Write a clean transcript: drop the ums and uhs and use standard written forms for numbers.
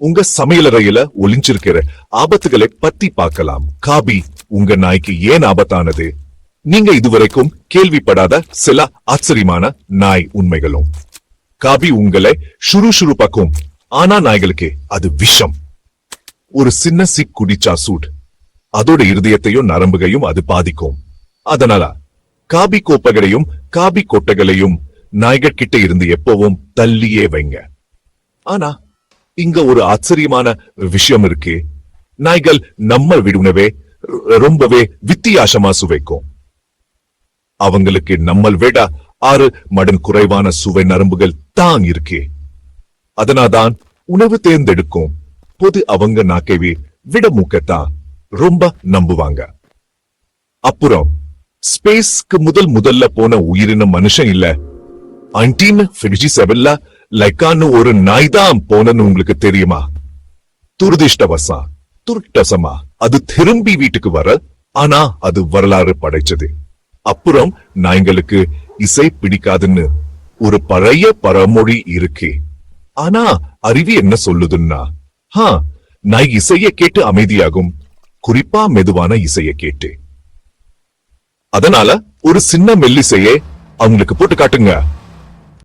உங்க சமையலறையில ஒளிஞ்சிருக்கிற ஆபத்துகளை பத்தி பார்க்கலாம். காபி உங்க நாய்க்கு ஏன் ஆபத்தானது? நீங்க இதுவரைக்கும் கேள்விப்படாத சில ஆச்சரியமான நாய் உண்மைகளும். காபி உங்களை சுறுசுறுப்பாக்கும், ஆனா நாய்களுக்கு அது விஷம். ஒரு சின்ன சிக் குடிச்சா சூட், அதோட இருதயத்தையும் நரம்புகையும் அது பாதிக்கும். அதனால காபி கோப்பைகளையும் காபி கொட்டைகளையும் நாய்கள் கிட்ட இருந்து எப்பவும் தள்ளியே வைங்க. ஆனா இங்க ஒரு ஆச்சரியமான விஷயம் இருக்கு. நாய்கள் நம்ம விடுனவே ரொம்பவே வித்தியாசமா சுவைக்கும். அவங்களுக்கு நம்மள் விட 6 மடங்கு குறைவான சுவை நரம்புகள் தான் இருக்கு. அதனால்தான் உணவு தேர்ந்தெடுக்கும் போது அவங்க நாக்கைவே விட மூக்கத்தான் ரொம்ப நம்புவாங்க. அப்புறம் ஸ்பேஸ்க்கு முதல்ல போன உயிரினம் மனுஷன் இல்ல. 1957ல லைக்கான்னு ஒரு நாய் தான் போனன்னு உங்களுக்கு தெரியுமா? துரதிர்ஷ்டவசமா அது திரும்பி வீட்டுக்கு வர, ஆனா அது வரலாறு படைச்சது. அப்புறம் நாய்களுக்கு இசை பிடிக்காதுன்னு ஒரு பழைய பழமொழி இருக்கு. ஆனா அறிவி என்ன சொல்லுதுன்னா, நாய் இசையை கேட்டு அமைதியாகும், குறிப்பா மெதுவான இசையை கேட்டு. அதனால ஒரு சின்ன மெல்லிசையே அவங்களுக்கு போட்டு காட்டுங்க.